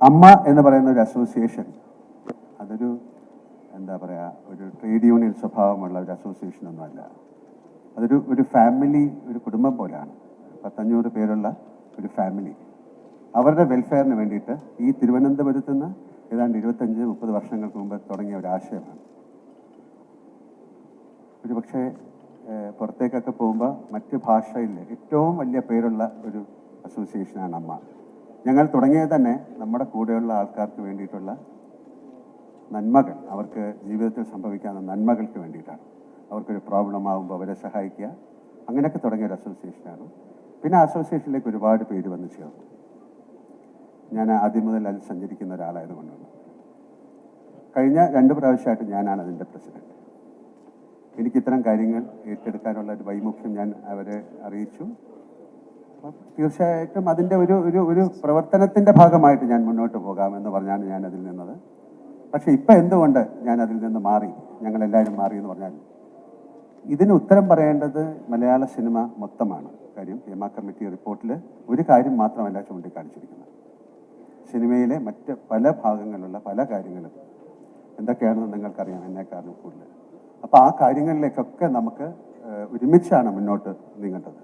അമ്മ എന്ന് പറയുന്ന ഒരു അസോസിയേഷൻ, അതൊരു എന്താ പറയുക, ഒരു ട്രേഡ് യൂണിയൻ സ്വഭാവമുള്ള ഒരു അസോസിയേഷൻ ഒന്നുമല്ല. ഒരു ഫാമിലി, ഒരു കുടുംബം പോലെയാണ്. 500 പേരുള്ള ഒരു ഫാമിലി. അവരുടെ വെൽഫെയറിന് വേണ്ടിയിട്ട് ഈ തിരുവനന്തപുരത്ത് നിന്ന് ഏതാണ്ട് 25-30 വർഷങ്ങൾക്ക് മുമ്പ് തുടങ്ങിയ ഒരു ആശയമാണ്. ഒരു പക്ഷേ പുറത്തേക്കൊക്കെ പോകുമ്പോൾ മറ്റ് ഭാഷയിൽ ഏറ്റവും വലിയ പേരുള്ള ഒരു അസോസിയേഷനാണ് അമ്മ. ഞങ്ങൾ തുടങ്ങിയത് തന്നെ നമ്മുടെ കൂടെയുള്ള ആൾക്കാർക്ക് വേണ്ടിയിട്ടുള്ള നന്മകൾ, അവർക്ക് ജീവിതത്തിൽ സംഭവിക്കാവുന്ന നന്മകൾക്ക് വേണ്ടിയിട്ടാണ്. അവർക്കൊരു പ്രോബ്ലം ആകുമ്പോൾ അവരെ സഹായിക്കുക, അങ്ങനെയൊക്കെ തുടങ്ങിയ ഒരു അസോസിയേഷനാണ്. പിന്നെ അസോസിയേഷനിലേക്ക് ഒരുപാട് പേര് വന്ന് ചേർന്നു. ഞാൻ ആദ്യം മുതൽ അതിൽ സഞ്ചരിക്കുന്ന ഒരാളായതുകൊണ്ടാണ്. കഴിഞ്ഞ 2 പ്രാവശ്യമായിട്ട് ഞാനാണ് അതിൻ്റെ പ്രസിഡന്റ്. എനിക്കിത്തരം കാര്യങ്ങൾ ഏറ്റെടുക്കാനുള്ള ഒരു വൈമുഖ്യം ഞാൻ അവരെ അറിയിച്ചു. തീർച്ചയായിട്ടും അതിൻ്റെ ഒരു പ്രവർത്തനത്തിൻ്റെ ഭാഗമായിട്ട് ഞാൻ മുന്നോട്ട് പോകാമെന്ന് പറഞ്ഞാണ് ഞാൻ അതിൽ നിന്നത്. പക്ഷേ ഇപ്പം എന്തുകൊണ്ട് ഞാൻ അതിൽ നിന്ന് മാറി, ഞങ്ങളെല്ലാവരും മാറി എന്ന് പറഞ്ഞാൽ, ഇതിന് ഉത്തരം പറയേണ്ടത് മലയാള സിനിമ മൊത്തമാണ്. കാര്യം ഹേമ കമ്മിറ്റി റിപ്പോർട്ടിൽ ഒരു കാര്യം മാത്രമല്ല ചൂണ്ടിക്കാണിച്ചിരിക്കുന്നത്. സിനിമയിലെ മറ്റ് പല ഭാഗങ്ങളിലുള്ള പല കാര്യങ്ങളും എന്തൊക്കെയാണെന്ന് നിങ്ങൾക്കറിയാം, എന്നെക്കാളും കൂടുതൽ. അപ്പോൾ ആ കാര്യങ്ങളിലേക്കൊക്കെ നമുക്ക് ഒരുമിച്ചാണ് മുന്നോട്ട് നീങ്ങേണ്ടത്.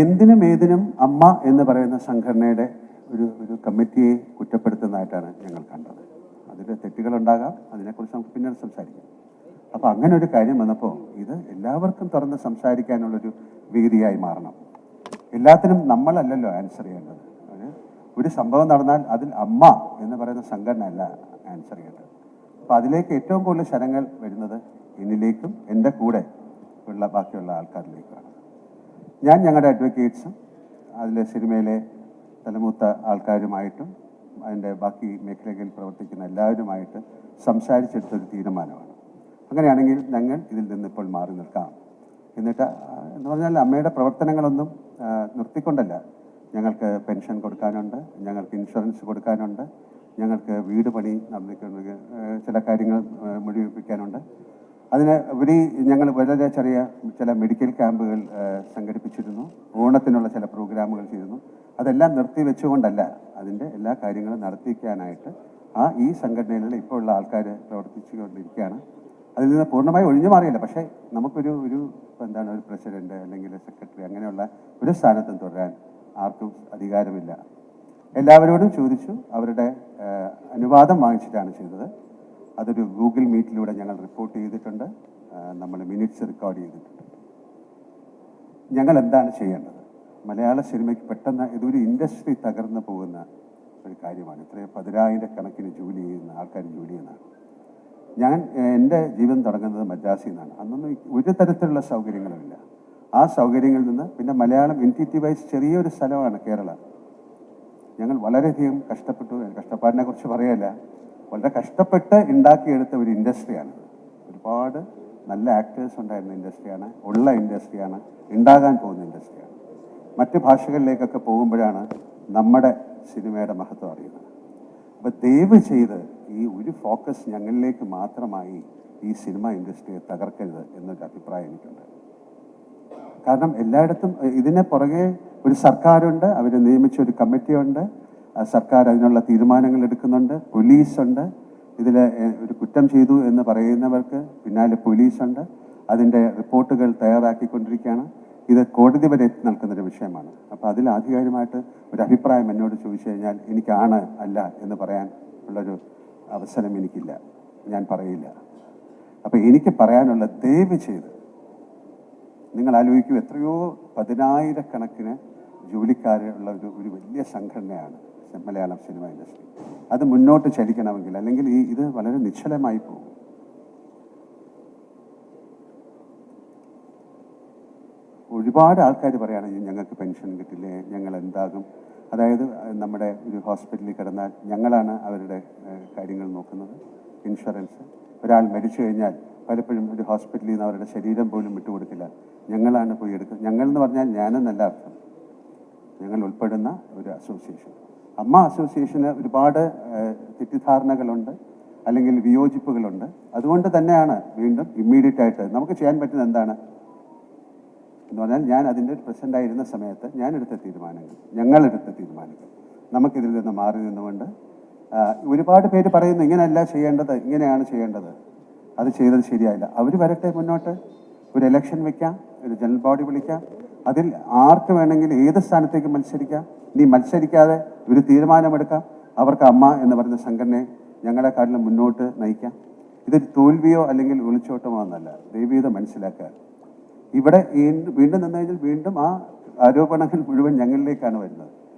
എന്തിനും ഏതിനും അമ്മ എന്ന് പറയുന്ന സംഘടനയുടെ ഒരു കമ്മിറ്റിയെ കുറ്റപ്പെടുത്തുന്നതായിട്ടാണ് ഞങ്ങൾ കണ്ടത്. അതിൽ തെറ്റുകളുണ്ടാകാം, അതിനെക്കുറിച്ച് നമുക്ക് പിന്നീട് സംസാരിക്കാം. അപ്പോൾ അങ്ങനെ ഒരു കാര്യം വന്നപ്പോൾ ഇത് എല്ലാവർക്കും തുറന്ന് സംസാരിക്കാനുള്ളൊരു വേദിയായി മാറണം. എല്ലാത്തിനും നമ്മളല്ലല്ലോ ആൻസർ ചെയ്യേണ്ടത്. ഒരു സംഭവം നടന്നാൽ അതിൽ അമ്മ എന്ന് പറയുന്ന സംഘടന അല്ല ആൻസർ ചെയ്യേണ്ടത്. അപ്പോൾ അതിലേക്ക് ഏറ്റവും കൂടുതൽ ശരങ്ങൾ വരുന്നത് എന്നിലേക്കും എൻ്റെ കൂടെ ഉള്ള ബാക്കിയുള്ള ആൾക്കാരിലേക്കാണ്. ഞാൻ ഞങ്ങളുടെ അഡ്വക്കേറ്റ്സും അതിലെ സിനിമയിലെ തലമൂത്ത ആൾക്കാരുമായിട്ടും അതിൻ്റെ ബാക്കി മേഖലകളിൽ പ്രവർത്തിക്കുന്ന എല്ലാവരുമായിട്ട് സംസാരിച്ചെടുത്തൊരു തീരുമാനമാണ്. അങ്ങനെയാണെങ്കിൽ ഞങ്ങൾ ഇതിൽ നിന്നിപ്പോൾ മാറി നിൽക്കാം. എന്നിട്ട് എന്ന് പറഞ്ഞാൽ അമ്മയുടെ പ്രവർത്തനങ്ങളൊന്നും നിർത്തിക്കൊണ്ടല്ല. ഞങ്ങൾക്ക് പെൻഷൻ കൊടുക്കാനുണ്ട്, ഞങ്ങൾക്ക് ഇൻഷുറൻസ് കൊടുക്കാനുണ്ട്, ഞങ്ങൾക്ക് വീട് പണി നടന്നിട്ടുണ്ട്, ചില കാര്യങ്ങൾ മുഴുവിപ്പിക്കാനുണ്ട്. അതിന് ഉപരി ഞങ്ങൾ വളരെ ചെറിയ ചില മെഡിക്കൽ ക്യാമ്പുകൾ സംഘടിപ്പിച്ചിരുന്നു, ഓണത്തിനുള്ള ചില പ്രോഗ്രാമുകൾ ചെയ്തിരുന്നു. അതെല്ലാം നിർത്തിവെച്ചുകൊണ്ടല്ല, അതിൻ്റെ എല്ലാ കാര്യങ്ങളും നടത്തിക്കാനായിട്ട് ഈ സംഘടനയിലുള്ള ഇപ്പോൾ ഉള്ള ആൾക്കാർ പ്രവർത്തിച്ചുകൊണ്ടിരിക്കുകയാണ്. അതിൽ നിന്ന് പൂർണ്ണമായി ഒഴിഞ്ഞു മാറിയില്ല. പക്ഷേ നമുക്കൊരു ഒരു പ്രസിഡന്റ് അല്ലെങ്കിൽ സെക്രട്ടറി അങ്ങനെയുള്ള ഒരു സ്ഥാനത്തും തുടരാൻ ആർക്കും അധികാരമില്ല. എല്ലാവരോടും ചോദിച്ചു, അവരുടെ അനുവാദം വാങ്ങിച്ചിട്ടാണ് ചെയ്തത്. അതൊരു ഗൂഗിൾ മീറ്റിലൂടെ ഞങ്ങൾ റിപ്പോർട്ട് ചെയ്തിട്ടുണ്ട്, നമ്മൾ മിനിറ്റ്സ് റെക്കോർഡ് ചെയ്തിട്ടുണ്ട്. ഞങ്ങൾ എന്താണ് ചെയ്യേണ്ടത്? മലയാള സിനിമയ്ക്ക് പെട്ടെന്ന് ഇതൊരു ഇൻഡസ്ട്രി തകർന്നു പോകുന്ന ഒരു കാര്യമാണ്. ഇത്രയും 10,000 കണക്കിന് ജോലി ചെയ്യുന്ന ആൾക്കാർ ജോലി ചെയ്യുന്നതാണ്. ഞാൻ എൻ്റെ ജീവിതം തുടങ്ങുന്നത് മദ്രാസിൽ നിന്നാണ്. അന്നൊന്നും ഒരു തരത്തിലുള്ള സൗകര്യങ്ങളുമില്ല. ആ സൗകര്യങ്ങളിൽ നിന്ന് പിന്നെ മലയാളം എൻറ്റിറ്റി വൈസ് ചെറിയൊരു സ്ഥലമാണ് കേരളം. ഞങ്ങൾ വളരെയധികം കഷ്ടപ്പെട്ടു. കഷ്ടപ്പാടിനെ കുറിച്ച് പറയല്ല, വളരെ കഷ്ടപ്പെട്ട് ഉണ്ടാക്കിയെടുത്ത ഒരു ഇൻഡസ്ട്രിയാണ്. ഒരുപാട് നല്ല ആക്ടേഴ്സ് ഉണ്ടായിരുന്ന ഇൻഡസ്ട്രിയാണ്, ഉള്ള ഇൻഡസ്ട്രിയാണ്, ഉണ്ടാകാൻ പോകുന്ന ഇൻഡസ്ട്രിയാണ്. മറ്റ് ഭാഷകളിലേക്കൊക്കെ പോകുമ്പോഴാണ് നമ്മുടെ സിനിമയുടെ മഹത്വം അറിയുന്നത്. അപ്പോൾ ദയവ് ചെയ്ത് ഈ ഒരു ഫോക്കസ് ഞങ്ങളിലേക്ക് മാത്രമായി ഈ സിനിമ ഇൻഡസ്ട്രിയെ തകർക്കരുത് എന്നൊരു അഭിപ്രായം എനിക്കുണ്ട്. കാരണം എല്ലായിടത്തും ഇതിനെ പുറകെ ഒരു സർക്കാരുണ്ട്, അവർ നിയമിച്ച ഒരു കമ്മിറ്റിയുണ്ട്, സർക്കാർ അതിനുള്ള തീരുമാനങ്ങൾ എടുക്കുന്നുണ്ട്, പോലീസുണ്ട്. ഇതിൽ ഒരു കുറ്റം ചെയ്തു എന്ന് പറയുന്നവർക്ക് പിന്നാലെ പോലീസുണ്ട്, അതിൻ്റെ റിപ്പോർട്ടുകൾ തയ്യാറാക്കിക്കൊണ്ടിരിക്കുകയാണ്. ഇത് കോടതി വരെ എത്തി നിൽക്കുന്നൊരു വിഷയമാണ്. അപ്പോൾ അതിൽ ആധികാരികമായിട്ട് ഒരു അഭിപ്രായം എന്നോട് ചോദിച്ചു കഴിഞ്ഞാൽ എനിക്കാണ് അല്ല എന്ന് പറയാൻ ഉള്ളൊരു അവസരം എനിക്കില്ല, ഞാൻ പറയില്ല. അപ്പോൾ എനിക്ക് പറയാനുള്ള, ദയവ് ചെയ്ത് നിങ്ങൾ ആലോചിക്കൂ, എത്രയോ 10,000 കണക്കിന് ജോലിക്കാരുള്ള ഒരു വലിയ സംഘടനയാണ് മലയാളം സിനിമ ഇൻഡസ്ട്രി. അത് മുന്നോട്ട് ചലിക്കണമെങ്കിൽ, അല്ലെങ്കിൽ ഇത് വളരെ നിശ്ചലമായി പോകും. ഒരുപാട് ആൾക്കാർ പറയുകയാണ് ഞങ്ങൾക്ക് പെൻഷൻ കിട്ടില്ലേ, ഞങ്ങൾ എന്താകും. അതായത് നമ്മുടെ ഒരു ഹോസ്പിറ്റലിൽ കിടന്നാൽ ഞങ്ങളാണ് അവരുടെ കാര്യങ്ങൾ നോക്കുന്നത്. ഇൻഷുറൻസ്, ഒരാൾ മരിച്ചു കഴിഞ്ഞാൽ പലപ്പോഴും ഒരു ഹോസ്പിറ്റലിൽ നിന്ന് അവരുടെ ശരീരം പോലും വിട്ടുകൊടുക്കില്ല, ഞങ്ങളാണ് പോയി എടുക്കുന്നത്. ഞങ്ങൾ എന്ന് പറഞ്ഞാൽ ഞാനെന്നല്ല അർത്ഥം, ഞങ്ങൾ ഉൾപ്പെടുന്ന ഒരു അസോസിയേഷൻ. അമ്മ അസോസിയേഷന് ഒരുപാട് തെറ്റിദ്ധാരണകളുണ്ട്, അല്ലെങ്കിൽ വിയോജിപ്പുകളുണ്ട്. അതുകൊണ്ട് തന്നെയാണ് വീണ്ടും ഇമ്മീഡിയറ്റ് ആയിട്ട് നമുക്ക് ചെയ്യാൻ പറ്റുന്നത് എന്താണ്, എന്ന് പറഞ്ഞാൽ ഞാൻ അതിൻ്റെ പ്രസിഡൻ്റായിരുന്ന സമയത്ത് ഞങ്ങളെടുത്ത തീരുമാനങ്ങൾ നമുക്കിതിൽ നിന്ന് മാറി നിന്നുകൊണ്ട് ഒരുപാട് പേര് പറയുന്നു ഇങ്ങനെയല്ല ചെയ്യേണ്ടത്, ഇങ്ങനെയാണ് ചെയ്യേണ്ടത്, അത് ചെയ്തത് ശരിയായില്ല. അവർ വരട്ടെ മുന്നോട്ട്, ഒരു ഇലക്ഷൻ വയ്ക്കാം, ഒരു ജനറൽ ബോഡി വിളിക്കാം, അതിൽ ആർക്ക് വേണമെങ്കിലും ഏത് സ്ഥാനത്തേക്ക് മത്സരിക്കാം. നീ മത്സരിക്കാതെ ഒരു തീരുമാനമെടുക്കാം, അവർക്ക് അമ്മ എന്ന് പറയുന്ന സംഘടനയെ ഞങ്ങളെക്കാട്ടിലും മുന്നോട്ട് നയിക്കാം. ഇതൊരു തോൽവിയോ അല്ലെങ്കിൽ ഒളിച്ചോട്ടമോ എന്നല്ല. ദൈവീത മനസ്സിലാക്കുക, ഇവിടെ വീണ്ടും നിന്ന് കഴിഞ്ഞാൽ വീണ്ടും ആ ആരോപണങ്ങൾ മുഴുവൻ ഞങ്ങളിലേക്കാണ് വരുന്നത്,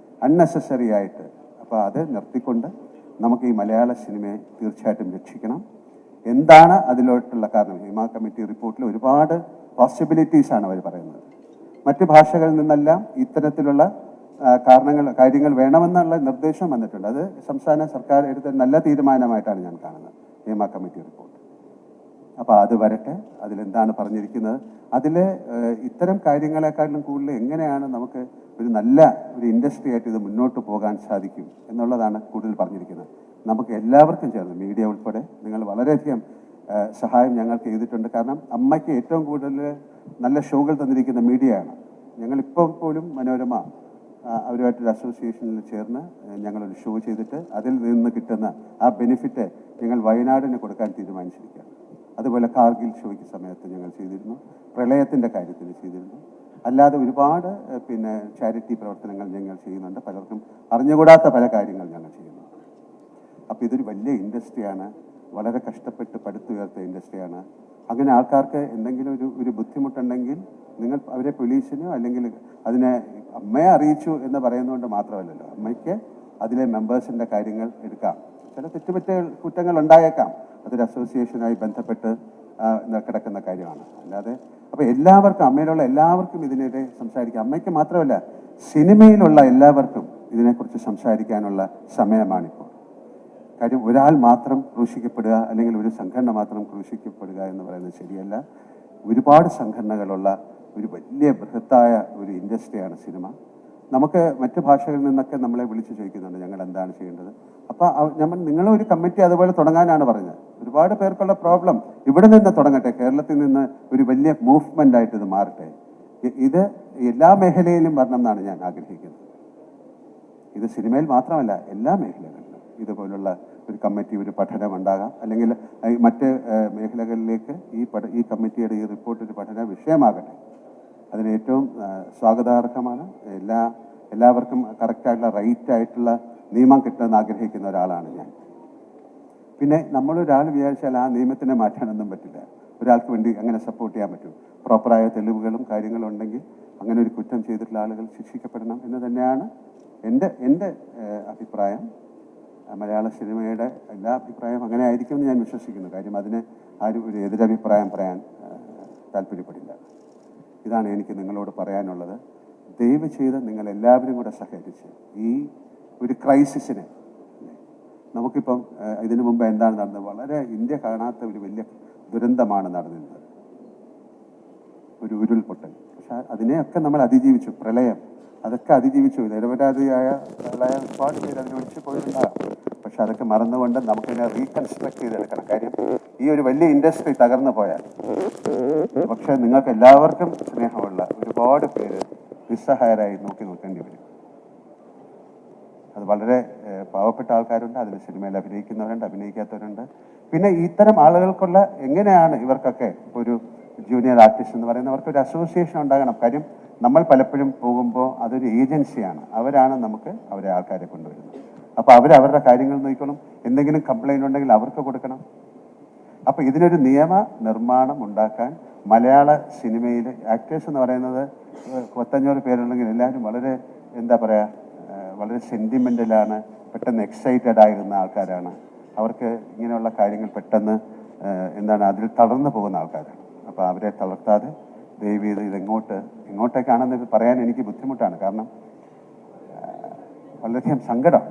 അൺനെസസറി ആയിട്ട്. അപ്പോൾ അത് നിർത്തിക്കൊണ്ട് നമുക്ക് ഈ മലയാള സിനിമയെ തീർച്ചയായിട്ടും രക്ഷിക്കണം. എന്താണ് അതിലോട്ടുള്ള കാരണം? ഹിമ കമ്മിറ്റി റിപ്പോർട്ടിൽ ഒരുപാട് പോസിബിലിറ്റീസാണ് അവർ പറയുന്നത്. മറ്റ് ഭാഷകളിൽ നിന്നെല്ലാം ഇത്തരത്തിലുള്ള കാര്യങ്ങൾ വേണമെന്നുള്ള നിർദ്ദേശം വന്നിട്ടുണ്ട്. അത് സംസ്ഥാന സർക്കാർ എടുത്ത നല്ല തീരുമാനമായിട്ടാണ് ഞാൻ കാണുന്നത്, ഹിമ കമ്മിറ്റി റിപ്പോർട്ട്. അപ്പോൾ അത് വരട്ടെ, അതിലെന്താണ് പറഞ്ഞിരിക്കുന്നത്, അതിൽ ഇത്തരം കാര്യങ്ങളെക്കാട്ടിലും കൂടുതൽ എങ്ങനെയാണ് നമുക്ക് ഒരു നല്ല ഒരു ഇൻഡസ്ട്രി ആയിട്ട് ഇത് മുന്നോട്ട് പോകാൻ സാധിക്കും എന്നുള്ളതാണ് കൂടുതൽ പറഞ്ഞിരിക്കുന്നത്. നമുക്ക് എല്ലാവർക്കും ചേർന്ന്, മീഡിയ ഉൾപ്പെടെ, നിങ്ങൾ വളരെയധികം സഹായം ഞങ്ങൾക്ക് ചെയ്തിട്ടുണ്ട്. കാരണം അമ്മയ്ക്ക് ഏറ്റവും കൂടുതൽ നല്ല ഷോകൾ തന്നിരിക്കുന്ന മീഡിയയാണ്. ഞങ്ങളിപ്പോൾ പോലും മനോരമ അവരുമായിട്ടൊരു അസോസിയേഷനിൽ ചേർന്ന് ഞങ്ങളൊരു ഷോ ചെയ്തിട്ട് അതിൽ നിന്ന് കിട്ടുന്ന ആ ബെനിഫിറ്റ് ഞങ്ങൾ വയനാടിന് കൊടുക്കാൻ തീരുമാനിച്ചിരിക്കുകയാണ്. അതുപോലെ കാർഗിൽ ഷോയ്ക്ക് സമയത്ത് ഞങ്ങൾ ചെയ്തിരുന്നു, പ്രളയത്തിൻ്റെ കാര്യത്തിൽ ചെയ്തിരുന്നു. അല്ലാതെ ഒരുപാട് ചാരിറ്റി പ്രവർത്തനങ്ങൾ ഞങ്ങൾ ചെയ്യുന്നുണ്ട്. പലർക്കും അറിഞ്ഞുകൂടാത്ത പല കാര്യങ്ങൾ ഞങ്ങൾ ചെയ്യുന്നുണ്ട്. അപ്പോൾ ഇതൊരു വലിയ ഇൻഡസ്ട്രിയാണ്, വളരെ കഷ്ടപ്പെട്ട് പടുത്തുയർത്ത ഇൻഡസ്ട്രിയാണ്. അങ്ങനെ ആൾക്കാർക്ക് എന്തെങ്കിലും ഒരു ബുദ്ധിമുട്ടുണ്ടെങ്കിൽ നിങ്ങൾ അവരെ പോലീസിനോ അല്ലെങ്കിൽ അതിനെ അമ്മയെ അറിയിച്ചു എന്ന് പറയുന്നതുകൊണ്ട് മാത്രമല്ലല്ലോ, അമ്മയ്ക്ക് അതിലെ മെമ്പേഴ്സിൻ്റെ കാര്യങ്ങൾ എടുക്കാം. ചില കുറ്റങ്ങൾ ഉണ്ടായേക്കാം, അതൊരു അസോസിയേഷനായി ബന്ധപ്പെട്ട് കിടക്കുന്ന കാര്യമാണ്. അല്ലാതെ അപ്പോൾ എല്ലാവർക്കും, അമ്മയിലുള്ള എല്ലാവർക്കും ഇതിനെതിരെ സംസാരിക്കാം. അമ്മയ്ക്ക് മാത്രമല്ല, സിനിമയിലുള്ള എല്ലാവർക്കും ഇതിനെക്കുറിച്ച് സംസാരിക്കാനുള്ള സമയമാണിപ്പോൾ. കാര്യം ഒരാൾ മാത്രം ക്രൂശിക്കപ്പെടുക അല്ലെങ്കിൽ ഒരു സംഘടന മാത്രം ക്രൂശിക്കപ്പെടുക എന്ന് പറയുന്നത് ശരിയല്ല. ഒരുപാട് സംഘടനകളുള്ള ഒരു വലിയ ബൃഹത്തായ ഒരു ഇൻഡസ്ട്രിയാണ് സിനിമ. നമുക്ക് മറ്റ് ഭാഷകളിൽ നിന്നൊക്കെ നമ്മളെ വിളിച്ച് ചോദിക്കുന്നുണ്ട് ഞങ്ങൾ എന്താണ് ചെയ്യേണ്ടത്. അപ്പോൾ നിങ്ങളൊരു കമ്മിറ്റി അതുപോലെ തുടങ്ങാനാണ് പറഞ്ഞത്. ഒരുപാട് പേർക്കുള്ള പ്രോബ്ലം ഇവിടെ നിന്ന് തുടങ്ങട്ടെ, കേരളത്തിൽ നിന്ന് ഒരു വലിയ മൂവ്മെൻ്റ് ആയിട്ട് ഇത് മാറട്ടെ. ഇത് എല്ലാ മേഖലയിലും വരണം എന്നാണ് ഞാൻ ആഗ്രഹിക്കുന്നത്. ഇത് സിനിമയിൽ മാത്രമല്ല, എല്ലാ മേഖലകളിലും ഇതുപോലുള്ള ഒരു കമ്മിറ്റി, ഒരു പഠനം ഉണ്ടാകാം. അല്ലെങ്കിൽ മറ്റ് മേഖലകളിലേക്ക് ഈ കമ്മിറ്റിയുടെ ഈ റിപ്പോർട്ട് ഒരു പഠന വിഷയമാകട്ടെ. അതിന് ഏറ്റവും സ്വാഗതാർഹമാണ്. എല്ലാവർക്കും കറക്റ്റായിട്ടുള്ള റൈറ്റായിട്ടുള്ള നിയമം കിട്ടുമെന്ന് ആഗ്രഹിക്കുന്ന ഒരാളാണ് ഞാൻ. പിന്നെ നമ്മളൊരാൾ വിചാരിച്ചാൽ ആ നിയമത്തിനെ മാറ്റാനൊന്നും പറ്റില്ല. ഒരാൾക്ക് വേണ്ടി അങ്ങനെ സപ്പോർട്ട് ചെയ്യാൻ പറ്റും. പ്രോപ്പറായ തെളിവുകളും കാര്യങ്ങളും ഉണ്ടെങ്കിൽ അങ്ങനെ ഒരു കുറ്റം ചെയ്തിട്ടുള്ള ആളുകൾ ശിക്ഷിക്കപ്പെടണം എന്ന് തന്നെയാണ് എൻ്റെ അഭിപ്രായം. മലയാള സിനിമയുടെ എല്ലാ അഭിപ്രായം അങ്ങനെ ആയിരിക്കുമെന്ന് ഞാൻ വിശ്വസിക്കുന്നു. കാര്യം അതിന് ആരും ഒരു എതിരഭിപ്രായം പറയാൻ താല്പര്യപ്പെടില്ല. ഇതാണ് എനിക്ക് നിങ്ങളോട് പറയാനുള്ളത്. ദയവ് ചെയ്ത് നിങ്ങൾ എല്ലാവരും കൂടെ സഹകരിച്ച് ഈ ഒരു ക്രൈസിസിനെ, നമുക്കിപ്പം ഇതിനു മുമ്പ് എന്താണ് നടന്നത്, വളരെ ഇന്ത്യ കാണാത്ത ഒരു വലിയ ദുരന്തമാണ് നടന്നിരുന്നത്, ഒരു ഉരുൾപൊട്ടൽ. പക്ഷെ അതിനെയൊക്കെ നമ്മൾ അതിജീവിച്ചു. പ്രളയം, അതൊക്കെ അതിജീവിച്ചു. നിരപരാധിയായ പ്രളയം ഒരുപാട് പേര് അതിനൊഴിച്ച് പോയിട്ടുണ്ടാകും. പക്ഷെ അതൊക്കെ മറന്നുകൊണ്ട് നമുക്കിതിനെ റീകൺസ്ട്രക്ട് ചെയ്തെടുക്കണം. കാര്യം ഈ ഒരു വലിയ ഇൻഡസ്ട്രി തകർന്നു പോയാൽ പക്ഷെ നിങ്ങൾക്ക് എല്ലാവർക്കും സ്നേഹമുള്ള ഒരുപാട് പേര് നിസ്സഹായരായി നോക്കി നിൽക്കേണ്ടി വരും. അത് വളരെ പാവപ്പെട്ട ആൾക്കാരുണ്ട്, അതിൽ സിനിമയിൽ അഭിനയിക്കുന്നവരുണ്ട്, അഭിനയിക്കാത്തവരുണ്ട്. പിന്നെ ഇത്തരം ആളുകൾക്കുള്ള എങ്ങനെയാണ് ഇവർക്കൊക്കെ ഇപ്പോൾ ഒരു ജൂനിയർ ആർട്ടിസ്റ്റ് എന്ന് പറയുന്നവർക്ക് ഒരു അസോസിയേഷൻ ഉണ്ടാകണം. കാര്യം നമ്മൾ പലപ്പോഴും പോകുമ്പോൾ അതൊരു ഏജൻസിയാണ്, അവരാണ് നമുക്ക് അവരെ ആൾക്കാരെ കൊണ്ടുവരുന്നത്. അപ്പോൾ അവരുടെ കാര്യങ്ങൾ നോക്കണം. എന്തെങ്കിലും കംപ്ലൈൻറ്റ് ഉണ്ടെങ്കിൽ അവർക്ക് കൊടുക്കണം. അപ്പോൾ ഇതിനൊരു നിയമ നിർമ്മാണം ഉണ്ടാക്കാൻ മലയാള സിനിമയിൽ ആക്ടേഴ്സ് എന്ന് പറയുന്നത് 50 പേരുണ്ടെങ്കിൽ എല്ലാവരും വളരെ വളരെ സെൻറ്റിമെൻ്റലാണ്, പെട്ടെന്ന് എക്സൈറ്റഡ് ആയിരുന്ന ആൾക്കാരാണ്. അവർക്ക് ഇങ്ങനെയുള്ള കാര്യങ്ങൾ പെട്ടെന്ന് അതിൽ തളർന്നു പോകുന്ന ആൾക്കാരാണ്. അപ്പോൾ അവരെ തളർത്താതെ ദയവ് ചെയ്ത് എങ്ങോട്ടേക്കാണെന്ന് പറയാൻ എനിക്ക് ബുദ്ധിമുട്ടാണ്. കാരണം വളരെയധികം സങ്കടം